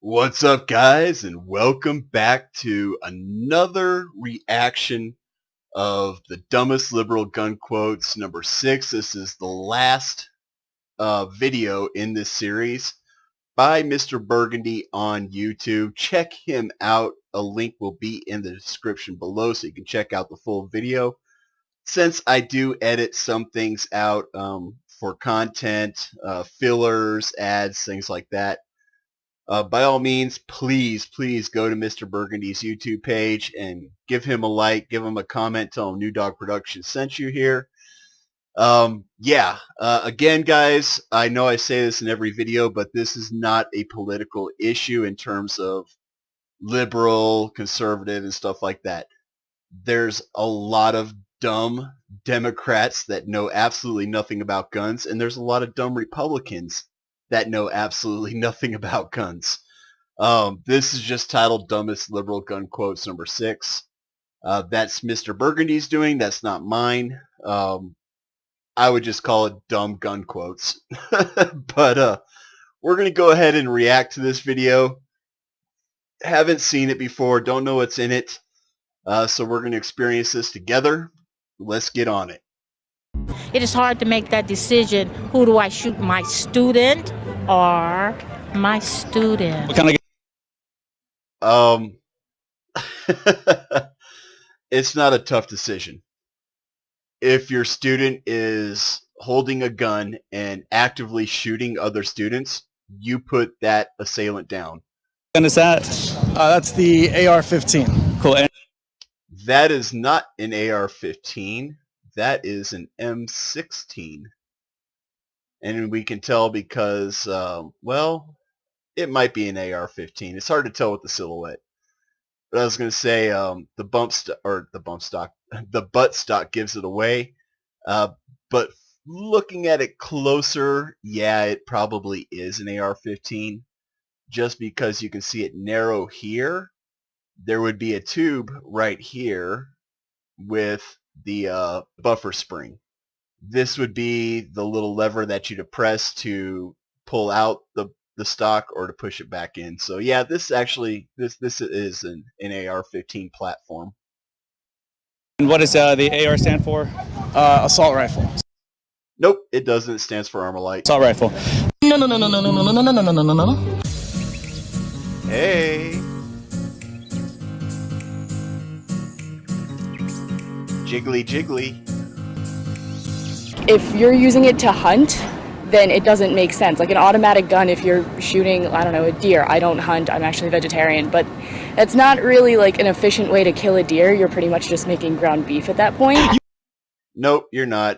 What's up, guys, and welcome back to another reaction of the dumbest liberal gun quotes number 6. This is the last video in this series by Mr. Burgundy on YouTube. Check him out. A link will be in the description below so you can check out the full video. Since I do edit some things out for content, fillers, ads, things like that, by all means, please go to Mr. Burgundy's YouTube page and give him a like, give him a comment, tell him New Dog Productions sent you here. Again, guys, I know I say this in every video, but this is not a political issue in terms of liberal, conservative, and stuff like that. There's a lot of dumb Democrats that know absolutely nothing about guns, and there's a lot of dumb Republicans that know absolutely nothing about guns. This is just titled Dumbest Liberal Gun Quotes number 6. That's Mr. Burgundy's doing. That's not mine. I would just call it dumb gun quotes. But we're going to go ahead and react to this video. Haven't seen it before. Don't know what's in it. So we're going to experience this together. Let's get on it. It is hard to make that decision. Who do I shoot, my student or my student? What kind of it's not a tough decision. If your student is holding a gun and actively shooting other students, you put that assailant down. gun is that? That's the AR-15. Cool. And That is not an AR-15. That is an M16. And we can tell because, well, it might be an AR-15. It's hard to tell with the silhouette. But I was going to say the butt stock gives it away. But looking at it closer, yeah, it probably is an AR-15. Just because you can see it narrow here, there would be a tube right here with the buffer spring. This would be the little lever that you depress to pull out the stock or to push it back in. So yeah, this is an AR-15 platform. what does the AR stand for? Assault rifle. Nope, it doesn't. It stands for Armalite. Assault rifle. No. Hey. Jiggly jiggly. If you're using it to hunt, then it doesn't make sense. Like an automatic gun, if you're shooting, I don't know, a deer. I don't hunt, I'm actually vegetarian, but it's not really like an efficient way to kill a deer. You're pretty much just making ground beef at that point. Nope, you're not.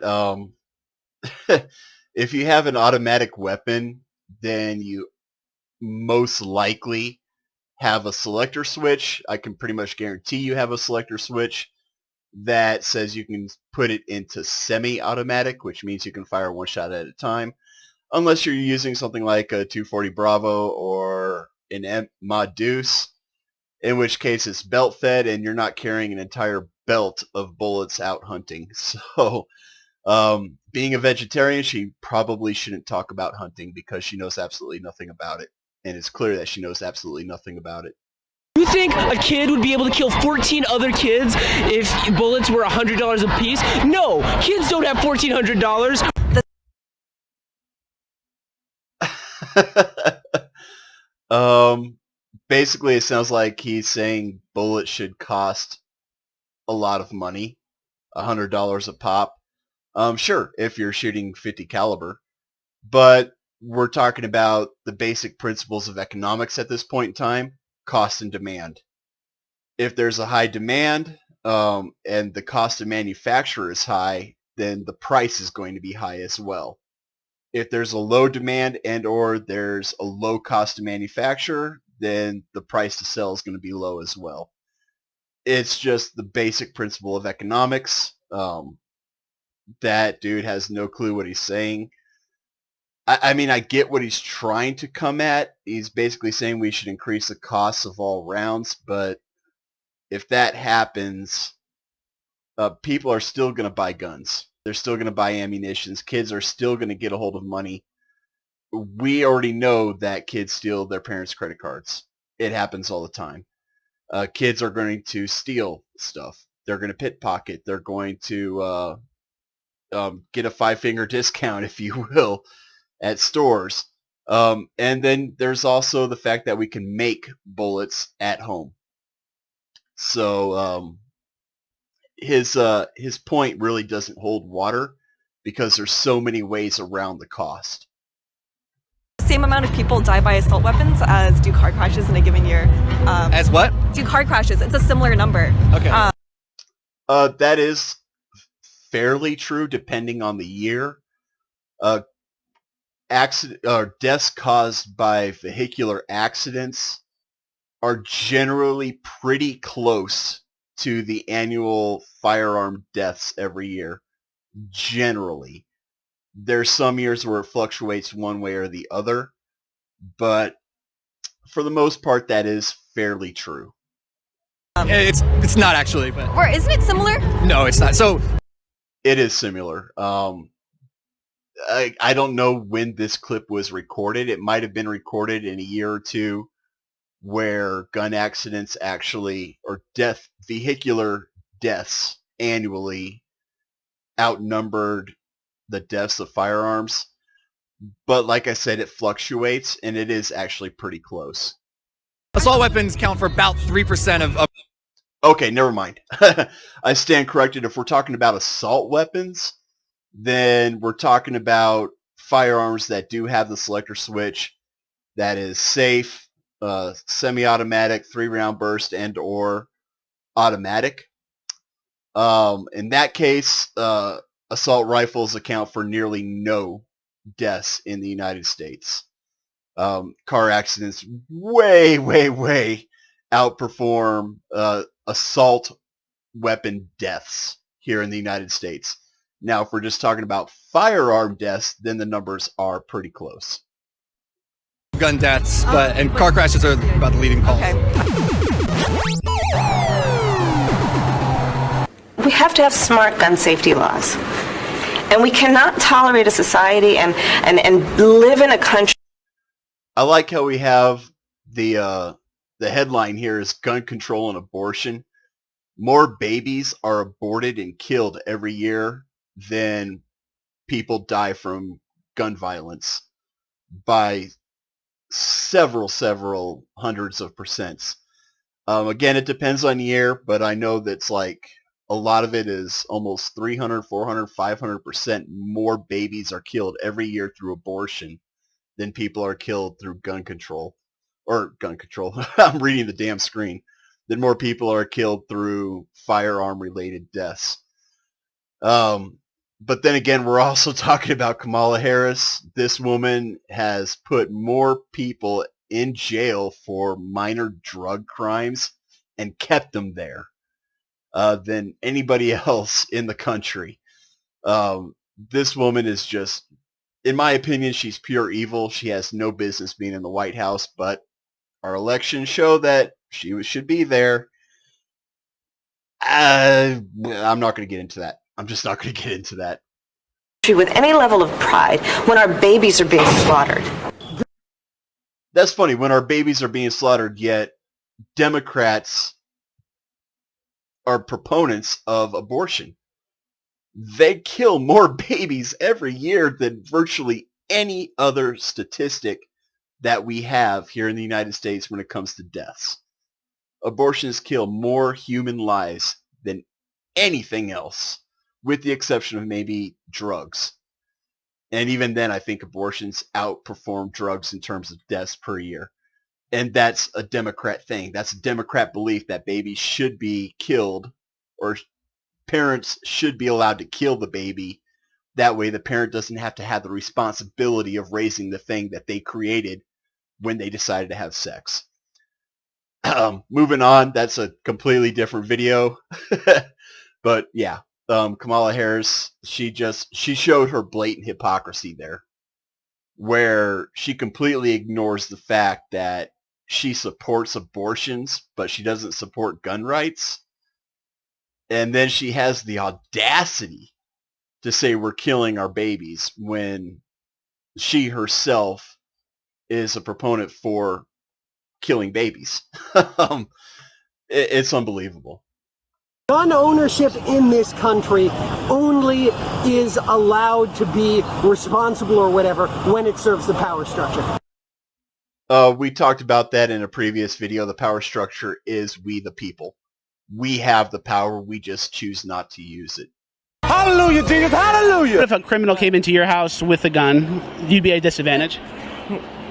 If you have an automatic weapon, then you most likely have a selector switch. I can pretty much guarantee you have a selector switch that says you can put it into semi-automatic, which means you can fire one shot at a time, unless you're using something like a 240 Bravo or an Mod Deuce, in which case it's belt fed and you're not carrying an entire belt of bullets out hunting. So being a vegetarian, she probably shouldn't talk about hunting because she knows absolutely nothing about it, and it's clear that she knows absolutely nothing about it. You think a kid would be able to kill 14 other kids if bullets were $100 a piece? No, kids don't have $1,400. Basically, it sounds like he's saying bullets should cost a lot of money, $100 a pop. Sure, if you're shooting 50 caliber, but we're talking about the basic principles of economics at this point in time. Cost and demand. If there's a high demand and the cost of manufacture is high, then the price is going to be high as well. If there's a low demand and or there's a low cost to manufacture, then the price to sell is going to be low as well. It's just the basic principle of economics. That dude has no clue what he's saying. I mean, I get what he's trying to come at. He's basically saying we should increase the costs of all rounds, but if that happens, people are still going to buy guns. They're still going to buy ammunitions. Kids are still going to get a hold of money. we already know that kids steal their parents' credit cards. It happens all the time. Kids are going to steal stuff. They're going to pickpocket. They're going to get a 5-finger discount, if you will, at stores. And then there's also the fact that we can make bullets at home. So his point really doesn't hold water because there's so many ways around the cost. Same amount of people die by assault weapons as do car crashes in a given year. As what? Do car crashes. It's a similar number. Okay. That is fairly true depending on the year. Deaths caused by vehicular accidents are generally pretty close to the annual firearm deaths every year. Generally. There's some years where it fluctuates one way or the other, but for the most part, that is fairly true. It's not actually, but Or isn't it similar? no, it's not. So It is similar. I don't know when this clip was recorded. It might have been recorded in a year or two where gun accidents actually, or vehicular deaths annually outnumbered the deaths of firearms. But like I said, it fluctuates, and it is actually pretty close. assault weapons count for about 3% of Okay, never mind. I stand corrected. If we're talking about assault weapons, then we're talking about firearms that do have the selector switch that is safe, semi-automatic, 3-round burst, and or automatic. In that case, assault rifles account for nearly no deaths in the United States. Car accidents way outperform assault weapon deaths here in the United States. Now, if we're just talking about firearm deaths, then the numbers are pretty close. gun deaths, and car crashes are about the leading cause. Okay. We have to have smart gun safety laws. And we cannot tolerate a society and live in a country. I like how we have the headline here is gun control and abortion. More babies are aborted and killed every year than people die from gun violence by several hundreds of percents. Again, it depends on year, but I know that's like a lot of it is almost 300, 400, 500% more babies are killed every year through abortion than people are killed through gun control. Or gun control. I'm reading the damn screen. Then more people are killed through firearm-related deaths. But then again, we're also talking about Kamala Harris. This woman has put more people in jail for minor drug crimes and kept them there than anybody else in the country. This woman is just, in my opinion, she's pure evil. She has no business being in the White House, but our elections show that she should be there. I'm not going to get into that. I'm just not going to get into that. With any level of pride when our babies are being slaughtered. That's funny. When our babies are being slaughtered, yet Democrats are proponents of abortion. They kill more babies every year than virtually any other statistic that we have here in the United States when it comes to deaths. Abortions kill more human lives than anything else, with the exception of maybe drugs. And even then, I think abortions outperform drugs in terms of deaths per year. And that's a Democrat thing. That's a Democrat belief that babies should be killed, or parents should be allowed to kill the baby. That way the parent doesn't have to have the responsibility of raising the thing that they created when they decided to have sex. Moving on, that's a completely different video. But yeah, Kamala Harris, she showed her blatant hypocrisy there, where she completely ignores the fact that she supports abortions, but she doesn't support gun rights. And then she has the audacity to say we're killing our babies when she herself is a proponent for killing babies. It's unbelievable. Gun ownership in this country only is allowed to be responsible or whatever when it serves the power structure. We talked about that in a previous video. The power structure is we the people. We have the power. We just choose not to use it. Hallelujah, Jesus. Hallelujah. If a criminal came into your house with a gun, you'd be at a disadvantage.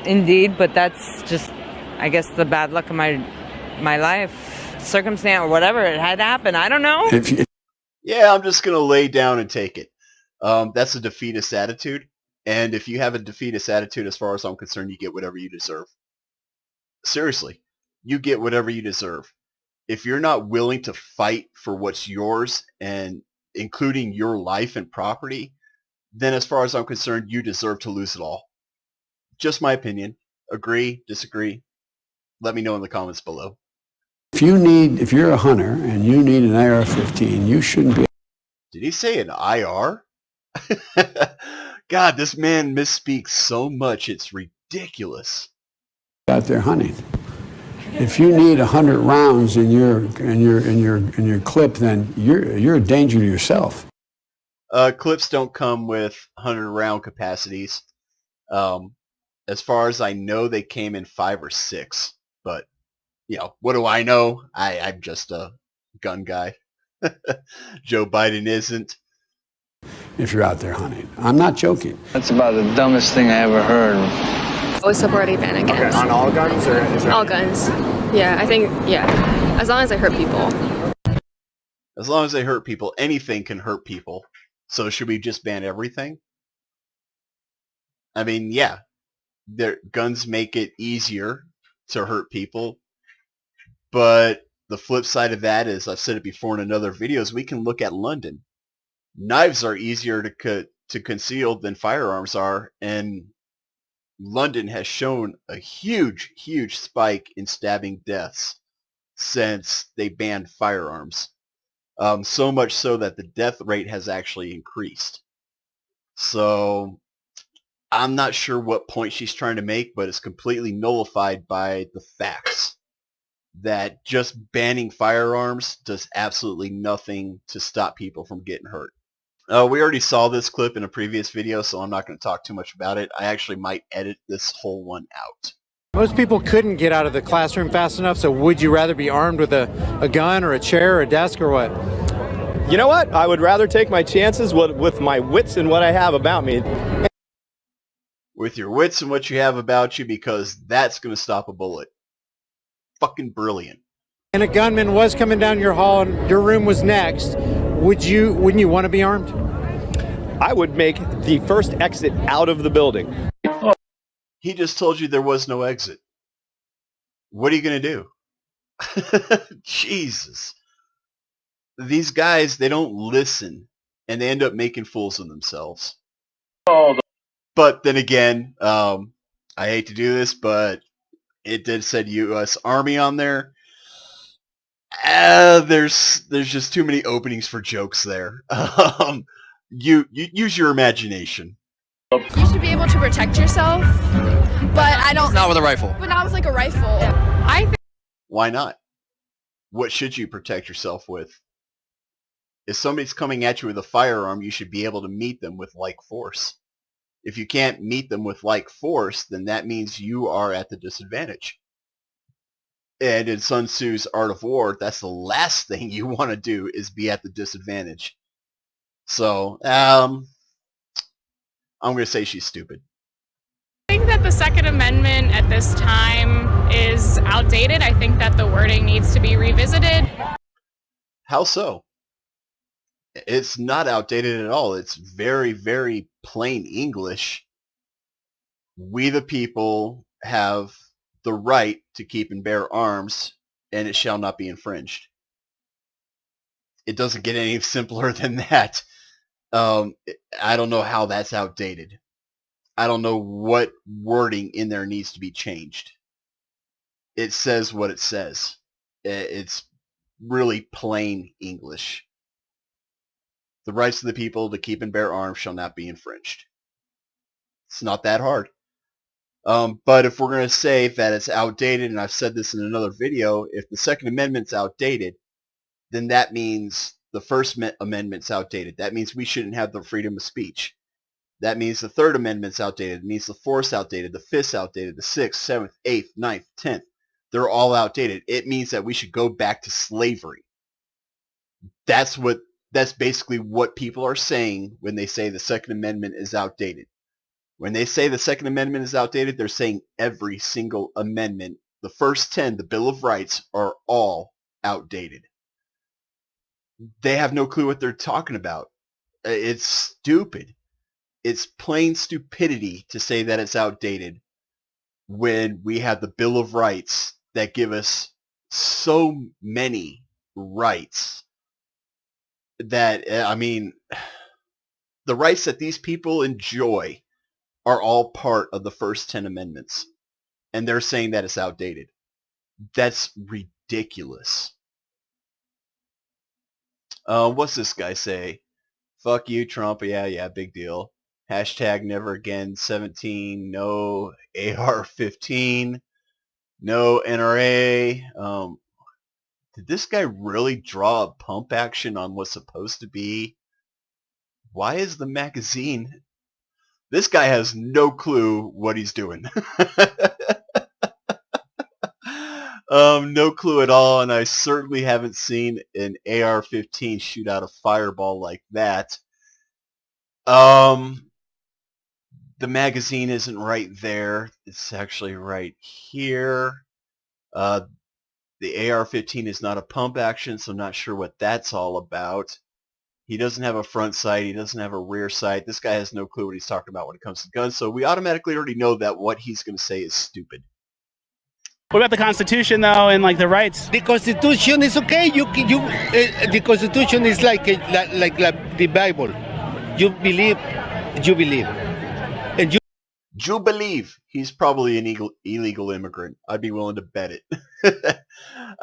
Indeed, but that's just, I guess, the bad luck of my life. Circumstance or whatever, it had to happen. I don't know. Yeah, I'm just going to lay down and take it. That's a defeatist attitude. And if you have a defeatist attitude, as far as I'm concerned, you get whatever you deserve. Seriously, you get whatever you deserve. If you're not willing to fight for what's yours, and including your life and property, then as far as I'm concerned, you deserve to lose it all. Just my opinion. Agree, disagree? Let me know in the comments below. If you're a hunter and you need an AR-15, you shouldn't be. Did he say an IR? God, this man misspeaks so much, it's ridiculous. Out there hunting. If you need 100 rounds in your clip, then you're a danger to yourself. Clips don't come with 100-round capacities. As far as I know, they came in 5 or 6, but you know, what do I know? I'm just a gun guy. Joe Biden isn't. If you're out there hunting. I'm not joking. That's about the dumbest thing I ever heard. Always supporting ban against. Okay, on all guns or is there all guns? Yeah, I think, yeah. As long as they hurt people. As long as they hurt people, anything can hurt people. So should we just ban everything? I mean, yeah. Guns make it easier to hurt people. But the flip side of that is, I've said it before in other videos, we can look at London. Knives are easier to conceal than firearms are, and London has shown a huge, huge spike in stabbing deaths since they banned firearms. So much so that the death rate has actually increased. So I'm not sure what point she's trying to make, but it's completely nullified by the facts that just banning firearms does absolutely nothing to stop people from getting hurt. We already saw this clip in a previous video, so I'm not going to talk too much about it. I actually might edit this whole one out. Most people couldn't get out of the classroom fast enough, so would you rather be armed with a gun or a chair or a desk or what? You know what? I would rather take my chances with my wits and what I have about me. With your wits and what you have about you, because that's going to stop a bullet. Fucking brilliant. And a gunman was coming down your hall and your room was next, wouldn't you want to be armed? I would make the first exit out of the building. He just told you there was no exit. What are you going to do? Jesus. These guys, they don't listen, and they end up making fools of themselves. But then again, I hate to do this, but it did said U.S. Army on there. There's just too many openings for jokes there. You use your imagination. You should be able to protect yourself, but I don't. Not with a rifle. But not with like a rifle. Why not? What should you protect yourself with? If somebody's coming at you with a firearm, you should be able to meet them with like force. If you can't meet them with like force, then that means you are at the disadvantage. And in Sun Tzu's Art of War, that's the last thing you want to do is be at the disadvantage. So, I'm going to say she's stupid. I think that the Second Amendment at this time is outdated. I think that the wording needs to be revisited. How so? It's not outdated at all. It's very, very plain English. We the people have the right to keep and bear arms, and it shall not be infringed. It doesn't get any simpler than that. I don't know how that's outdated. I don't know what wording in there needs to be changed. It says what it says. It's really plain English. The rights of the people to keep and bear arms shall not be infringed. It's not that hard. But if we're going to say that it's outdated, and I've said this in another video, if the Second Amendment's outdated, then that means the First Amendment's outdated. That means we shouldn't have the freedom of speech. That means the Third Amendment's outdated. It means the Fourth's outdated, the Fifth's outdated, the Sixth, Seventh, Eighth, Ninth, 10th. They're all outdated. It means that we should go back to slavery. That's basically what people are saying when they say the Second Amendment is outdated. When they say the Second Amendment is outdated, they're saying every single amendment, the first 10, the Bill of Rights, are all outdated. They have no clue what they're talking about. It's stupid. It's plain stupidity to say that it's outdated when we have the Bill of Rights that give us so many rights that, I mean, the rights that these people enjoy are all part of the first 10 amendments. And they're saying that it's outdated. That's ridiculous. What's this guy say? Fuck you, Trump. Yeah, big deal. Hashtag never again 17. No AR-15. No NRA. Did this guy really draw a pump action on what's supposed to be? Why is the magazine... This guy has no clue what he's doing. No clue at all, and I certainly haven't seen an AR-15 shoot out a fireball like that. The magazine isn't right there. It's actually right here. The AR-15 is not a pump action, so I'm not sure what that's all about. He doesn't have a front sight. He doesn't have a rear sight. This guy has no clue what he's talking about when it comes to guns, so we automatically already know that what he's going to say is stupid. What about the Constitution, though, and like the rights? The Constitution is okay. The Constitution is like the Bible. You believe, and you believe. He's probably an illegal immigrant. I'd be willing to bet it.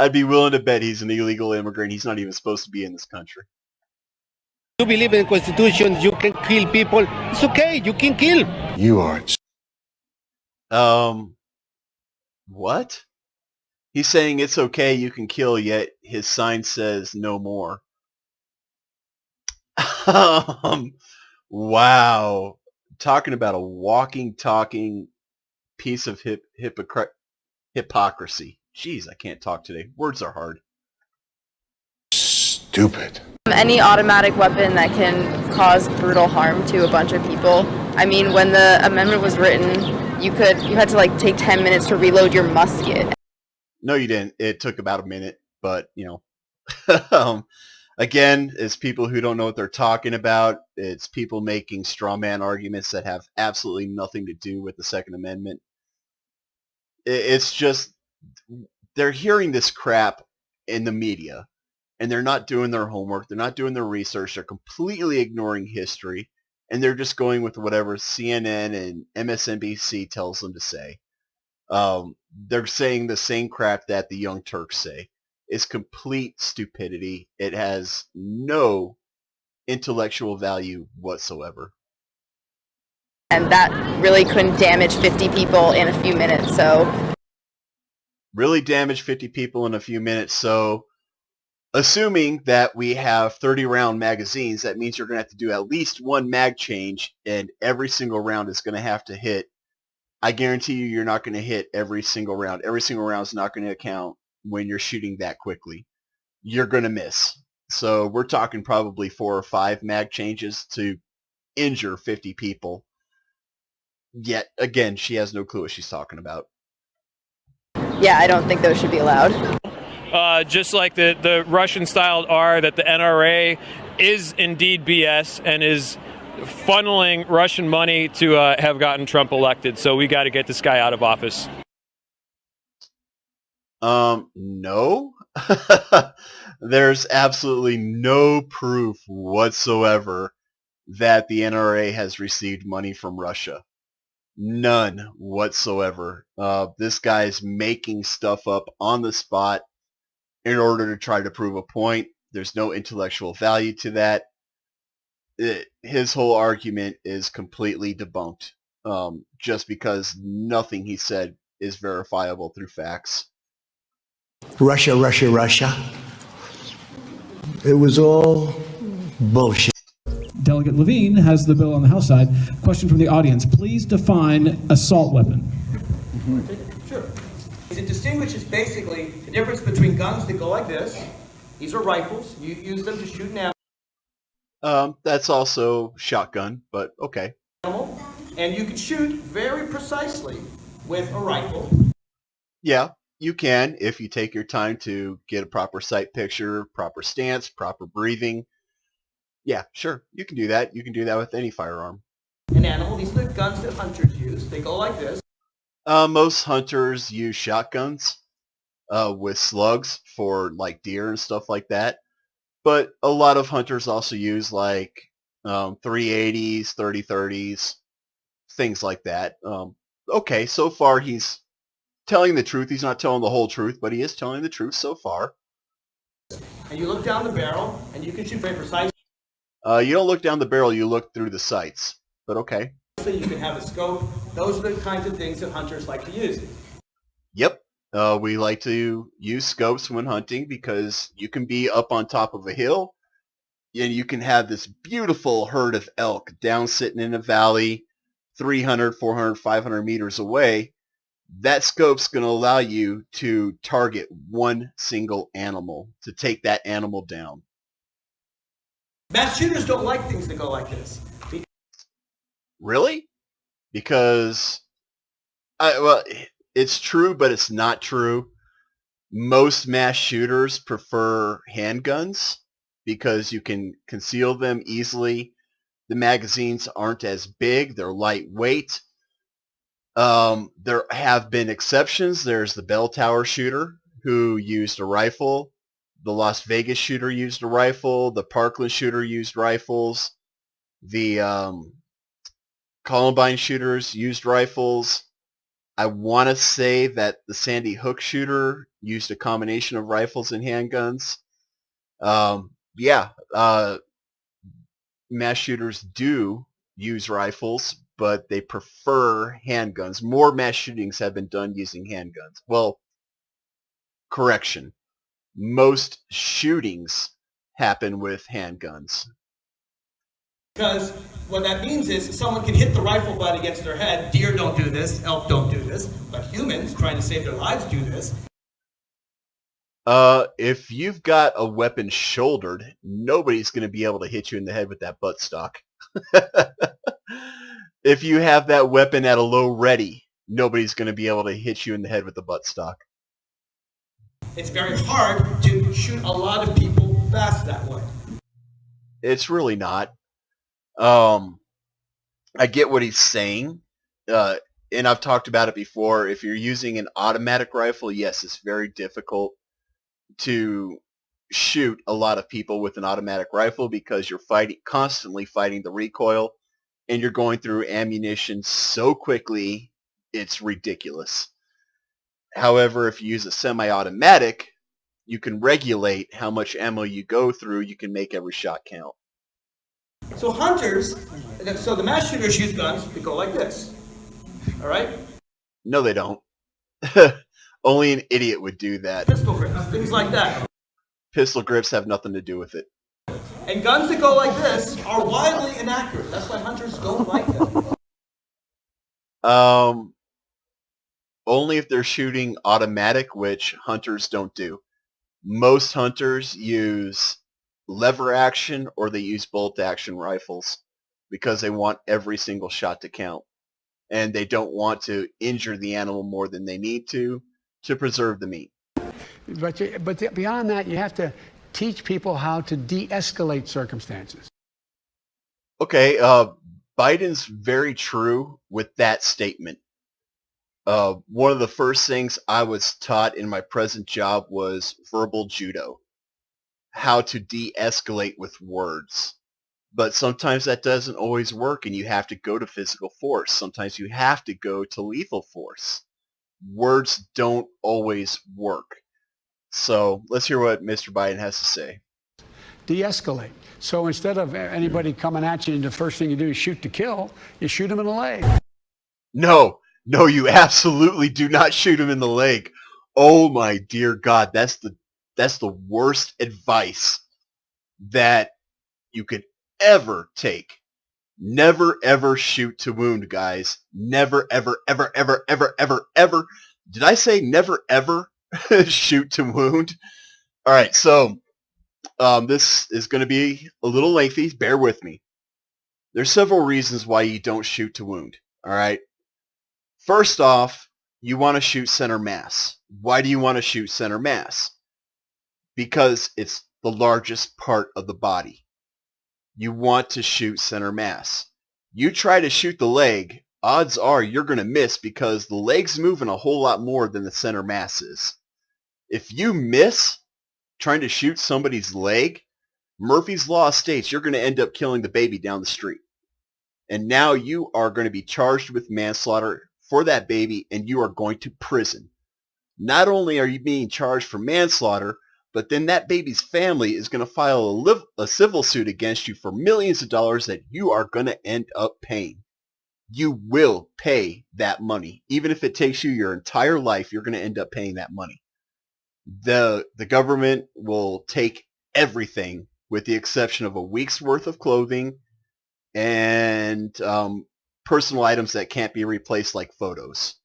I'd be willing to bet he's an illegal immigrant. He's not even supposed to be in this country. You believe in the Constitution. You can kill people. It's okay. You can kill. You are. What? He's saying it's okay, you can kill, yet his sign says no more. Wow. Talking about a walking, talking piece of hypocrisy. Jeez, I can't talk today. Words are hard. Stupid. Any automatic weapon that can cause brutal harm to a bunch of people. I mean, when the amendment was written, you had to like take 10 minutes to reload your musket. No, you didn't. It took about a minute, but you know, again, it's people who don't know what they're talking about. It's people making straw man arguments that have absolutely nothing to do with the Second Amendment. It's just, they're hearing this crap in the media, and they're not doing their homework. They're not doing their research. They're completely ignoring history. And they're just going with whatever CNN and MSNBC tells them to say. They're saying the same crap that the Young Turks say. It's complete stupidity. It has no intellectual value whatsoever. And that really couldn't damage 50 people in a few minutes, so... Really damage 50 people in a few minutes, so... Assuming that we have 30-round magazines, that means you're going to have to do at least one mag change, and every single round is going to have to hit. I guarantee you're not going to hit every single round. Every single round is not going to count when you're shooting that quickly. You're going to miss. So we're talking probably 4 or 5 mag changes to injure 50 people. Yet, again, she has no clue what she's talking about. Yeah, I don't think those should be allowed. Just like the Russian-styled R, that the NRA is indeed BS and is funneling Russian money to have gotten Trump elected. So we got to get this guy out of office. No. There's absolutely no proof whatsoever that the NRA has received money from Russia. None whatsoever. This guy's making stuff up on the spot in order to try to prove a point. There's no intellectual value to that. His whole argument is completely debunked. just because nothing he said is verifiable through facts. Russia, Russia, Russia. It was all bullshit. Delegate Levine has the bill on the House side. Question from the audience. Please define assault weapon. Sure. It distinguishes basically the difference between guns that go like this. These are rifles. You use them to shoot an That's also shotgun, but okay. animal. And you can shoot very precisely with a rifle. Yeah, you can if you take your time to get a proper sight picture, proper stance, proper breathing. Yeah, sure, you can do that. You can do that with any firearm. An animal. These are the guns that hunters use. They go like this. Most hunters use shotguns with slugs for like deer and stuff like that. But a lot of hunters also use like 380s, 3030s, things like that. Okay, so far he's telling the truth. He's not telling the whole truth, but he is telling the truth so far. And you look down the barrel, and you can shoot very precisely. You don't look down the barrel, you look through the sights. But okay. So you can have a scope. Those are the kinds of things that hunters like to use. Yep. We like to use scopes when hunting because you can be up on top of a hill and you can have this beautiful herd of elk down sitting in a valley 300, 400, 500 meters away. That scope's going to allow you to target one single animal, to take that animal down. Mass shooters don't like things that go like this. Really? Because, well, it's true, but it's not true. Most mass shooters prefer handguns because you can conceal them easily. The magazines aren't as big. They're lightweight. There have been exceptions. There's the bell tower shooter who used a rifle. The Las Vegas shooter used a rifle. The Parkland shooter used rifles. The Columbine shooters used rifles. I want to say that the Sandy Hook shooter used a combination of rifles and handguns. Mass shooters do use rifles, but they prefer handguns. More mass shootings have been done using handguns. Well, correction. Most shootings happen with handguns. Because what that means is someone can hit the rifle butt against their head. Deer don't do this. Elk don't do this. But humans trying to save their lives do this. If you've got a weapon shouldered, nobody's going to be able to hit you in the head with that buttstock. If you have that weapon at a low ready, nobody's going to be able to hit you in the head with the buttstock. It's very hard to shoot a lot of people fast that way. It's really not. I get what he's saying, and I've talked about it before. If you're using an automatic rifle, yes, it's very difficult to shoot a lot of people with an automatic rifle because you're constantly fighting the recoil, and you're going through ammunition so quickly, it's ridiculous. However, if you use a semi-automatic, you can regulate how much ammo you go through. You can make every shot count. So hunters, so the mass shooters use guns that go like this. All right? No, they don't. Only an idiot would do that. Pistol grips, things like that. Pistol grips have nothing to do with it. And guns that go like this are wildly inaccurate. That's why hunters don't like them. Only if they're shooting automatic, which hunters don't do. Most hunters use lever action or they use bolt action rifles because they want every single shot to count. And they don't want to injure the animal more than they need to preserve the meat. But beyond that, you have to teach people how to de-escalate circumstances. Okay, Biden's very true with that statement. One of the first things I was taught in my present job was verbal judo, how to de-escalate with words. But sometimes that doesn't always work, and you have to go to physical force. Sometimes you have to go to lethal force. Words don't always work. So let's hear what Mr. Biden has to say. De-escalate. So instead of anybody coming at you, and the first thing you do is shoot to kill, you shoot them in the leg. No, you absolutely do not shoot him in the leg. Oh my dear God, that's the worst advice that you could ever take. Never ever shoot to wound, guys. Never ever ever ever ever ever ever. Did I say never ever shoot to wound? All right, so this is going to be a little lengthy. Bear with me. There's several reasons why you don't shoot to wound. All right. First off, you want to shoot center mass. Why do you want to shoot center mass? Because it's the largest part of the body. You want to shoot center mass. You try to shoot the leg, odds are you're going to miss because the leg's moving a whole lot more than the center mass is. If you miss trying to shoot somebody's leg, Murphy's Law states you're going to end up killing the baby down the street. And now you are going to be charged with manslaughter for that baby, and you are going to prison. Not only are you being charged for manslaughter, but then that baby's family is going to file a civil suit against you for millions of dollars that you are going to end up paying. You will pay that money. Even if it takes you your entire life, you're going to end up paying that money. The government will take everything with the exception of a week's worth of clothing and personal items that can't be replaced like photos.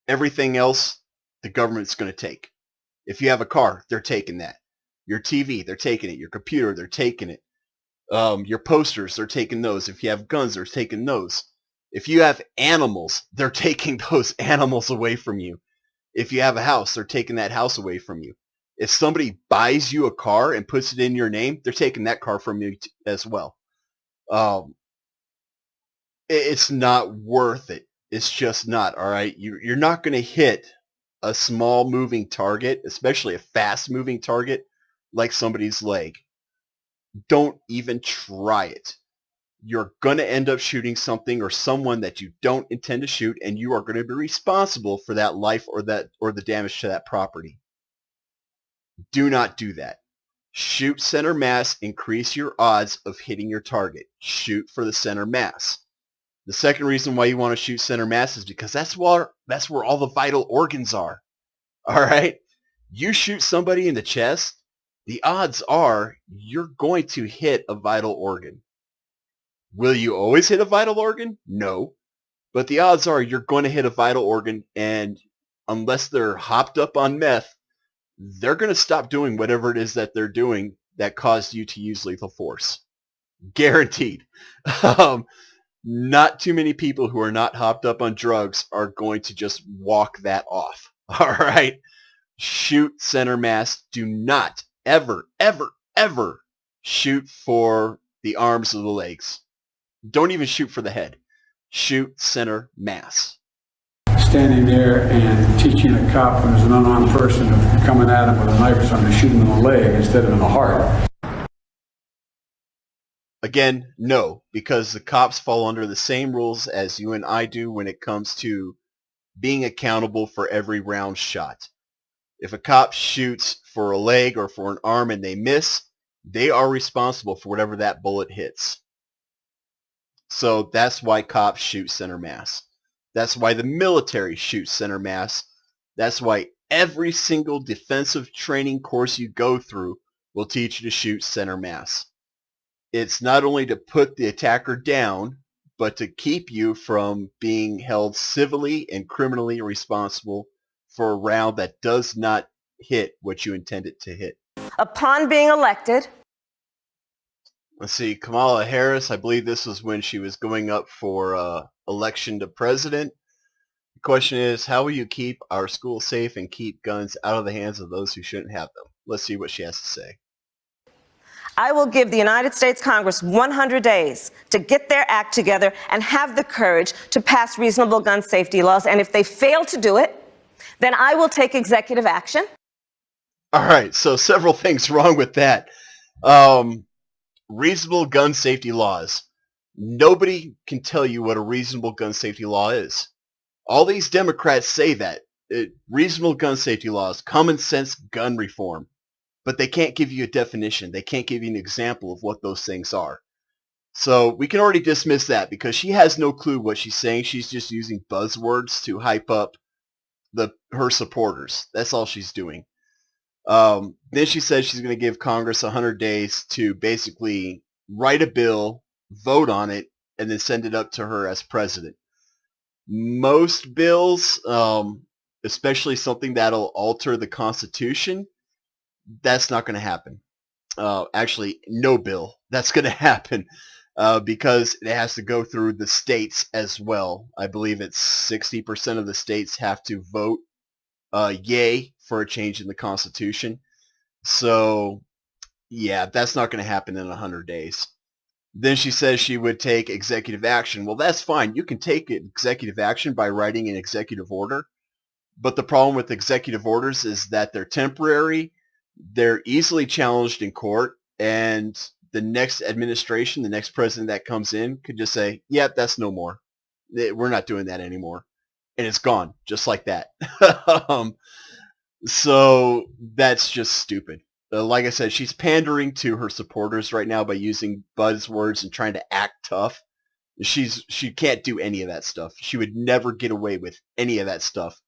Everything else, the government's going to take. If you have a car, they're taking that. Your TV, they're taking it. Your computer, they're taking it. Your posters, they're taking those. If you have guns, they're taking those. If you have animals, they're taking those animals away from you. If you have a house, they're taking that house away from you. If somebody buys you a car and puts it in your name, they're taking that car from you as well. It's not worth it. It's just not, all right? You're not going to hit a small moving target, especially a fast moving target, like somebody's leg. Don't even try it. You're going to end up shooting something or someone that you don't intend to shoot, and you are going to be responsible for that life or the damage to that property. Do not do that. Shoot center mass, increase your odds of hitting your target. Shoot for the center mass. The second reason why you want to shoot center mass is because that's where all the vital organs are. All right? You shoot somebody in the chest, the odds are you're going to hit a vital organ. Will you always hit a vital organ? No. But the odds are you're going to hit a vital organ, and unless they're hopped up on meth, they're going to stop doing whatever it is that they're doing that caused you to use lethal force. Guaranteed. Not too many people who are not hopped up on drugs are going to just walk that off. All right? Shoot center mass. Do not ever, ever, ever shoot for the arms or the legs. Don't even shoot for the head. Shoot center mass. Standing there and teaching a cop when there's an unarmed person coming at him with a knife or something to shoot him in the leg instead of in the heart. Again, no, because the cops fall under the same rules as you and I do when it comes to being accountable for every round shot. If a cop shoots for a leg or for an arm and they miss, they are responsible for whatever that bullet hits. So that's why cops shoot center mass. That's why the military shoots center mass. That's why every single defensive training course you go through will teach you to shoot center mass. It's not only to put the attacker down, but to keep you from being held civilly and criminally responsible for a round that does not hit what you intend it to hit. Upon being elected, let's see, Kamala Harris, I believe this was when she was going up for election to president. The question is, how will you keep our schools safe and keep guns out of the hands of those who shouldn't have them? Let's see what she has to say. I will give the United States Congress 100 days to get their act together and have the courage to pass reasonable gun safety laws. And if they fail to do it, then I will take executive action. All right, so several things wrong with that. Reasonable gun safety laws. Nobody can tell you what a reasonable gun safety law is. All these Democrats say that. Reasonable gun safety laws, common sense gun reform. But they can't give you a definition. They can't give you an example of what those things are. So we can already dismiss that because she has no clue what she's saying. She's just using buzzwords to hype up her supporters. That's all she's doing. Then she says she's going to give Congress 100 days to basically write a bill, vote on it, and then send it up to her as president. Most bills, especially something that'll alter the Constitution, that's not going to happen. Actually, no bill that's going to happen because it has to go through the states as well. I believe it's 60% of the states have to vote yay for a change in the Constitution. So, yeah, that's not going to happen in 100 days. Then she says she would take executive action. Well, that's fine. You can take executive action by writing an executive order. But the problem with executive orders is that they're temporary, they're easily challenged in court, and the next administration, the next president that comes in could just say, yeah, that's no more. We're not doing that anymore. And it's gone, just like that. So that's just stupid. Like I said, she's pandering to her supporters right now by using buzzwords and trying to act tough. She can't do any of that stuff. She would never get away with any of that stuff.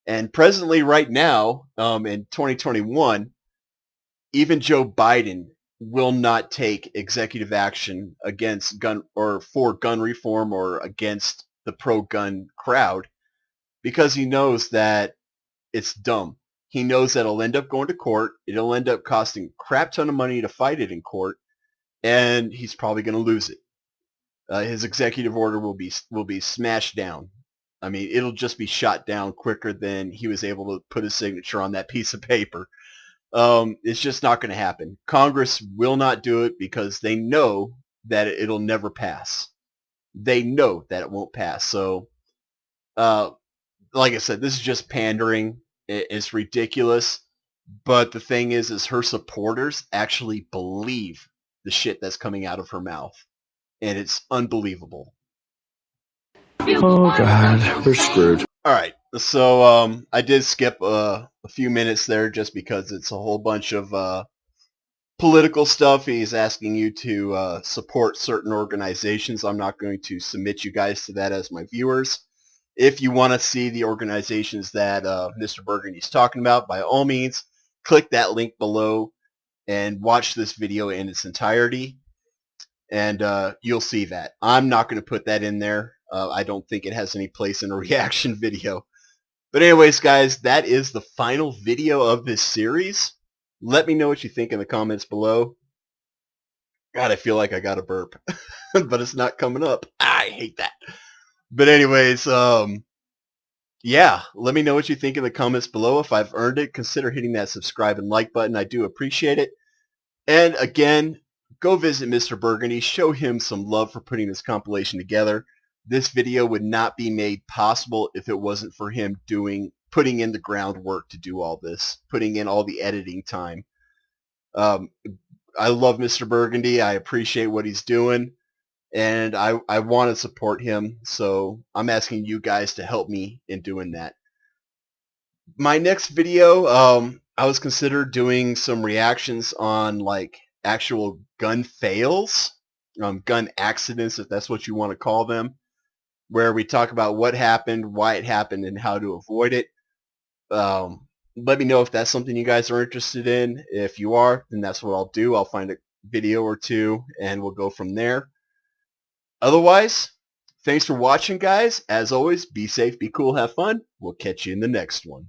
And presently, right now, in 2021, even Joe Biden will not take executive action against gun or for gun reform or against the pro-gun crowd because he knows that it's dumb. He knows that it'll end up going to court. It'll end up costing a crap ton of money to fight it in court, and he's probably going to lose it. His executive order will be smashed down. I mean, it'll just be shot down quicker than he was able to put his signature on that piece of paper. It's just not going to happen. Congress will not do it because they know that it'll never pass. They know that it won't pass. So, like I said, this is just pandering. It's ridiculous. But the thing is her supporters actually believe the shit that's coming out of her mouth. And it's unbelievable. Oh, God, we're screwed. All right, so I did skip a few minutes there just because it's a whole bunch of political stuff. He's asking you to support certain organizations. I'm not going to submit you guys to that as my viewers. If you want to see the organizations that Mr. Burgundy's talking about, by all means, click that link below and watch this video in its entirety, and you'll see that. I'm not going to put that in there. I don't think it has any place in a reaction video. But anyways, guys, that is the final video of this series. Let me know what you think in the comments below. God, I feel like I got a burp, but it's not coming up. I hate that. But anyways, yeah, let me know what you think in the comments below. If I've earned it, consider hitting that subscribe and like button. I do appreciate it. And again, go visit Mr. Burgundy. Show him some love for putting this compilation together. This video would not be made possible if it wasn't for him putting in the groundwork to do all this, putting in all the editing time. I love Mr. Burgundy. I appreciate what he's doing, and I want to support him, so I'm asking you guys to help me in doing that. My next video, I was considered doing some reactions on like actual gun fails, gun accidents, if that's what you want to call them, where we talk about what happened, why it happened, and how to avoid it. Let me know if that's something you guys are interested in. If you are, then that's what I'll do. I'll find a video or two, and we'll go from there. Otherwise, thanks for watching, guys. As always, be safe, be cool, have fun. We'll catch you in the next one.